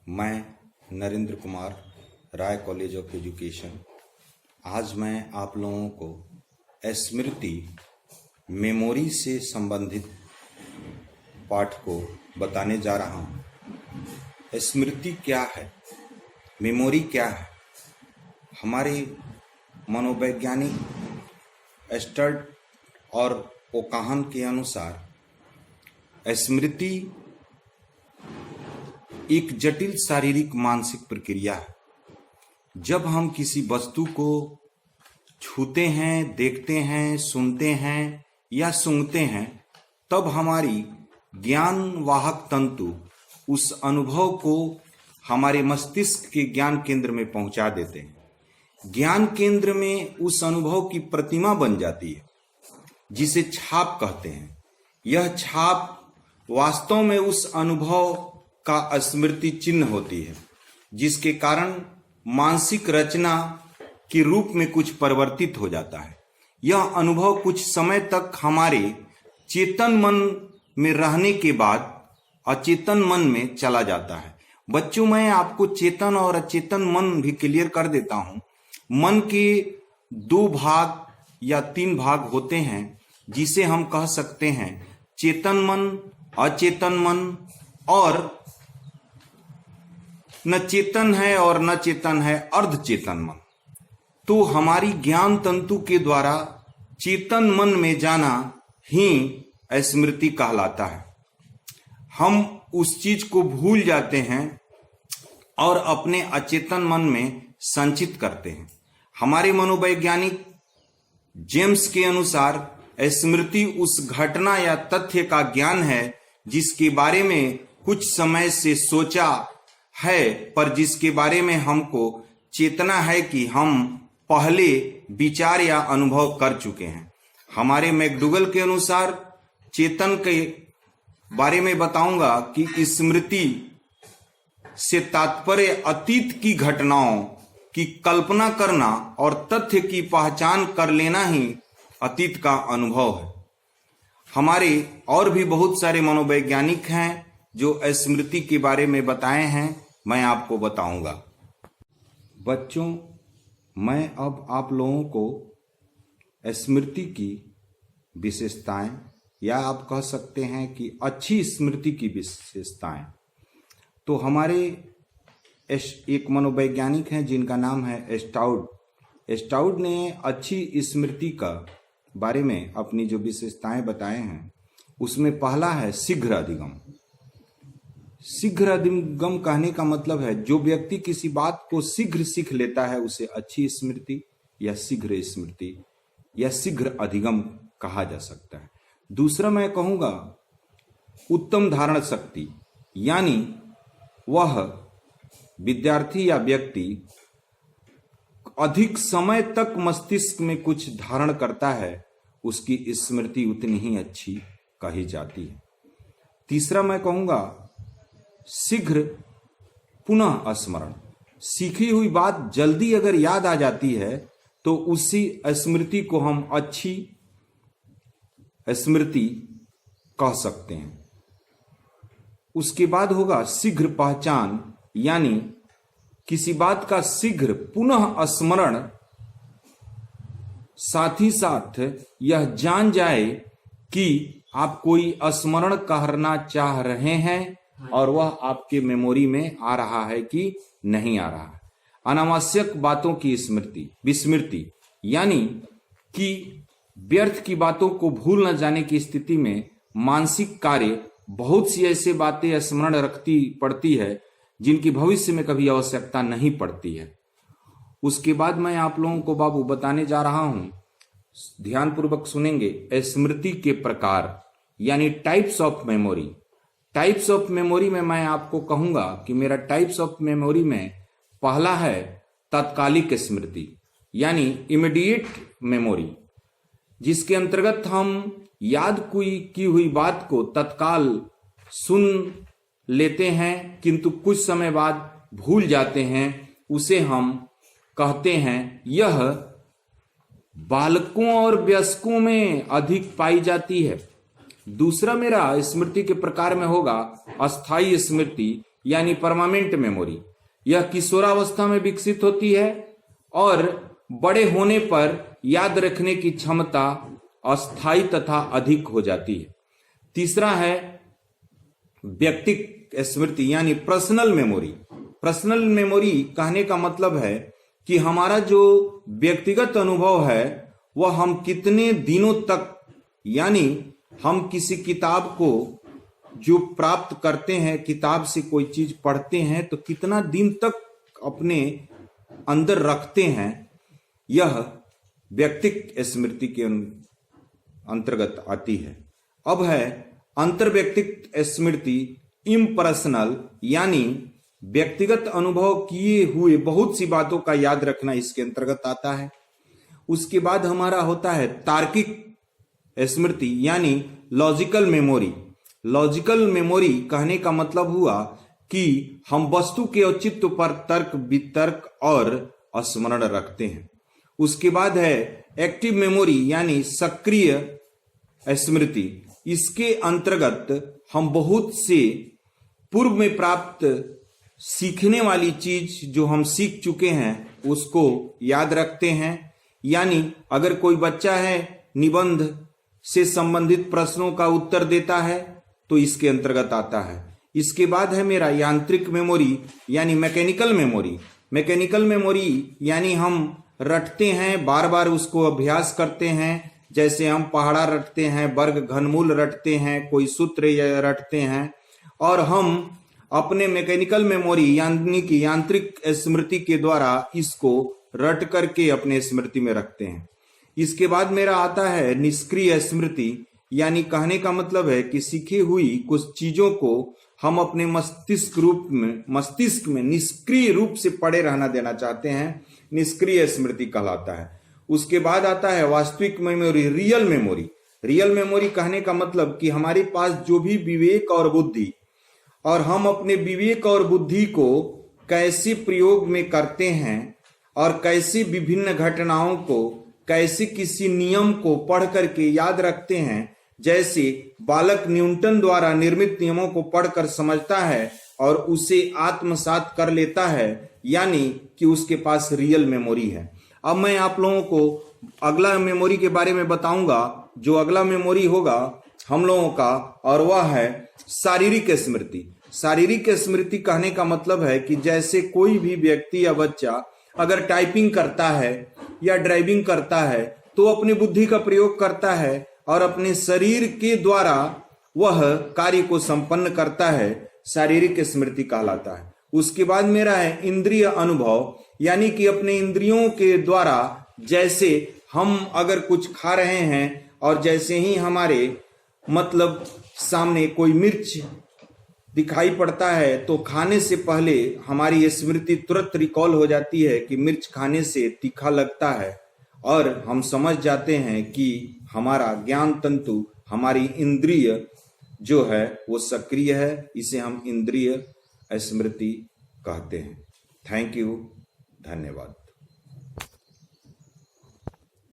मैं नरेंद्र कुमार, राय college of education. आज मैं आप लोगों को स्मृति मेमोरी से संबंधित पाठ को बताने जा रहा हूँ। स्मृति क्या है, मेमोरी क्या है? हमारे मनोवैज्ञानिक स्टर्ड और ओकाहन के अनुसार स्मृति एक जटिल शारीरिक मानसिक प्रक्रिया है। जब हम किसी वस्तु को छूते हैं, देखते हैं, सुनते हैं या सूंघते हैं, तब हमारी ज्ञान वाहक तंतु उस अनुभव को हमारे मस्तिष्क के ज्ञान केंद्र में पहुंचा देते हैं। ज्ञान केंद्र में उस अनुभव की प्रतिमा बन जाती है, जिसे छाप कहते हैं। यह छाप वास्तव में उस अनुभव का स्मृति चिन्ह होती है, जिसके कारण मानसिक रचना के रूप में कुछ परिवर्तित हो जाता है। यह अनुभव कुछ समय तक हमारे चेतन मन में रहने के बाद अचेतन मन में चला जाता है। बच्चों, मैं आपको चेतन और अचेतन मन भी क्लियर कर देता हूं। मन के 2 भाग या 3 भाग होते हैं, जिसे हम कह सकते हैं चेतन मन, अचेतन मन और न चेतन है और न चेतन है अर्धचेतन मन। तो हमारी ज्ञान तंतु के द्वारा चेतन मन में जाना ही स्मृति कहलाता है। हम उस चीज को भूल जाते हैं और अपने अचेतन मन में संचित करते हैं। हमारे मनोवैज्ञानिक जेम्स के अनुसार स्मृति उस घटना या तथ्य का ज्ञान है जिसके बारे में कुछ समय से सोचा है, पर जिसके बारे में हमको चेतना है कि हम पहले विचार या अनुभव कर चुके हैं। हमारे मैकडूगल के अनुसार चेतन के बारे में बताऊंगा कि स्मृति से तात्पर्य अतीत की घटनाओं की कल्पना करना और तथ्य की पहचान कर लेना ही अतीत का अनुभव है। हमारे और भी बहुत सारे मनोवैज्ञानिक हैं जो स्मृति के बारे में बताए हैं, मैं आपको बताऊंगा। बच्चों, मैं अब आप लोगों को स्मृति की विशेषताएं या आप कह सकते हैं कि अच्छी स्मृति की विशेषताएं। तो हमारे एक मनोवैज्ञानिक हैं जिनका नाम है स्टाउड। स्टाउड ने अच्छी स्मृति का बारे में अपनी जो विशेषताएं बताए हैं, उसमें पहला है शीघ्र अधिगम। शीघ्र अधिगम कहने का मतलब है जो व्यक्ति किसी बात को शीघ्र सीख लेता है उसे अच्छी स्मृति या शीघ्र स्मृति या शीघ्र अधिगम कहा जा सकता है। दूसरा मैं कहूंगा उत्तम धारण शक्ति, यानी वह विद्यार्थी या व्यक्ति अधिक समय तक मस्तिष्क में कुछ धारण करता है, उसकी स्मृति उतनी ही अच्छी कही जाती है। तीसरा मैं कहूंगा शीघ्र पुनः स्मरण। सीखी हुई बात जल्दी अगर याद आ जाती है तो उसी स्मृति को हम अच्छी स्मृति कह सकते हैं। उसके बाद होगा शीघ्र पहचान, यानी किसी बात का शीघ्र पुनः स्मरण, साथ ही साथ यह जान जाए कि आप कोई स्मरण करना चाह रहे हैं और वह आपके मेमोरी में आ रहा है कि नहीं आ रहा है। अनावश्यक बातों की विस्मृति, यानी कि व्यर्थ की बातों को भूल न जाने की स्थिति में मानसिक कार्य बहुत सी ऐसे बातें स्मरण रखती पड़ती है जिनकी भविष्य में कभी आवश्यकता नहीं पड़ती है। उसके बाद मैं आप लोगों को बाबू बताने जा रहा हूं, ध्यानपूर्वक सुनेंगे, स्मृति के प्रकार यानी types of memory. Types of memory में मैं आपको कहूंगा कि मेरा टाइप्स ऑफ मेमोरी में पहला है तात्कालिक स्मृति, यानी इमीडिएट मेमोरी, जिसके अंतर्गत हम याद की हुई बात को तत्काल सुन लेते हैं किंतु कुछ समय बाद भूल जाते हैं। उसे हम कहते हैं, यह बालकों और वयस्कों में अधिक पाई जाती है। दूसरा मेरा स्मृति के प्रकार में होगा अस्थायी स्मृति, यानी परमानेंट मेमोरी, यह किशोरावस्था में विकसित होती है और बड़े होने पर याद रखने की क्षमता अस्थायी तथा अधिक हो जाती है। तीसरा है व्यक्तिगत स्मृति यानी पर्सनल मेमोरी। पर्सनल मेमोरी कहने का मतलब है कि हमारा जो व्यक्तिगत अनुभव है वह हम कितने दिनों तक, यानी हम किसी किताब को जो प्राप्त करते हैं, किताब से कोई चीज पढ़ते हैं तो कितना दिन तक अपने अंदर रखते हैं, यह व्यक्तिगत स्मृति के अंतर्गत आती है। अब है अंतर्व्यक्तिगत स्मृति इम्पर्सनल, यानी व्यक्तिगत अनुभव किए हुए बहुत सी बातों का याद रखना इसके अंतर्गत आता है। उसके बाद हमारा होता है तार्किक स्मृति यानी लॉजिकल मेमोरी। लॉजिकल मेमोरी कहने का मतलब हुआ कि हम वस्तु के औचित्य पर तर्क वितर्क और स्मरण रखते हैं। उसके बाद है एक्टिव मेमोरी यानी सक्रिय स्मृति। इसके अंतर्गत हम बहुत से पूर्व में प्राप्त सीखने वाली चीज जो हम सीख चुके हैं उसको याद रखते हैं। यानी अगर कोई बच्चा है निबंध से संबंधित प्रश्नों का उत्तर देता है तो इसके अंतर्गत आता है। इसके बाद है मेरा यांत्रिक मेमोरी यानी मैकेनिकल मेमोरी। मैकेनिकल मेमोरी यानी हम रटते हैं, बार बार उसको अभ्यास करते हैं। जैसे हम पहाड़ा रटते हैं, वर्ग घनमूल रटते हैं, कोई सूत्र रटते हैं, और हम अपने मैकेनिकल मेमोरी यानी कि यांत्रिक स्मृति के द्वारा इसको रट करके अपने स्मृति में रखते हैं। इसके बाद मेरा आता है निष्क्रिय स्मृति, यानी कहने का मतलब है कि सीखी हुई कुछ चीजों को हम अपने मस्तिष्क में निष्क्रिय रूप से पड़े रहना देना चाहते हैं, निष्क्रिय स्मृति कहलाता है। उसके बाद आता है वास्तविक memory, real memory. Real memory कहने का मतलब कि हमारे पास जो भी विवेक और बुद्धि, और हम अपने विवेक और बुद्धि को कैसे प्रयोग में करते हैं और कैसे विभिन्न घटनाओं को, कैसे किसी नियम को पढ़ करके याद रखते हैं। जैसे बालक न्यूटन द्वारा निर्मित नियमों को पढ़कर समझता है और उसे आत्मसात कर लेता है, यानी कि उसके पास रियल मेमोरी है। अब मैं आप लोगों को अगला मेमोरी के बारे में बताऊंगा। जो अगला मेमोरी होगा हम लोगों का, और वह है शारीरिक स्मृति। शारीरिक स्मृति कहने का मतलब है कि जैसे कोई भी व्यक्ति या बच्चा अगर टाइपिंग करता है या ड्राइविंग करता है तो अपनी बुद्धि का प्रयोग करता है और अपने शरीर के द्वारा वह कार्य को संपन्न करता है, शारीरिक स्मृति कहलाता है। उसके बाद मेरा है इंद्रिय अनुभव, यानी कि अपने इंद्रियों के द्वारा जैसे हम अगर कुछ खा रहे हैं और जैसे ही हमारे मतलब सामने कोई मिर्च दिखाई पड़ता है तो खाने से पहले हमारी स्मृति तुरंत रिकॉल हो जाती है कि मिर्च खाने से तीखा लगता है, और हम समझ जाते हैं कि हमारा ज्ञान तंतु, हमारी इंद्रिय जो है वो सक्रिय है। इसे हम इंद्रिय स्मृति कहते हैं। थैंक यू, धन्यवाद।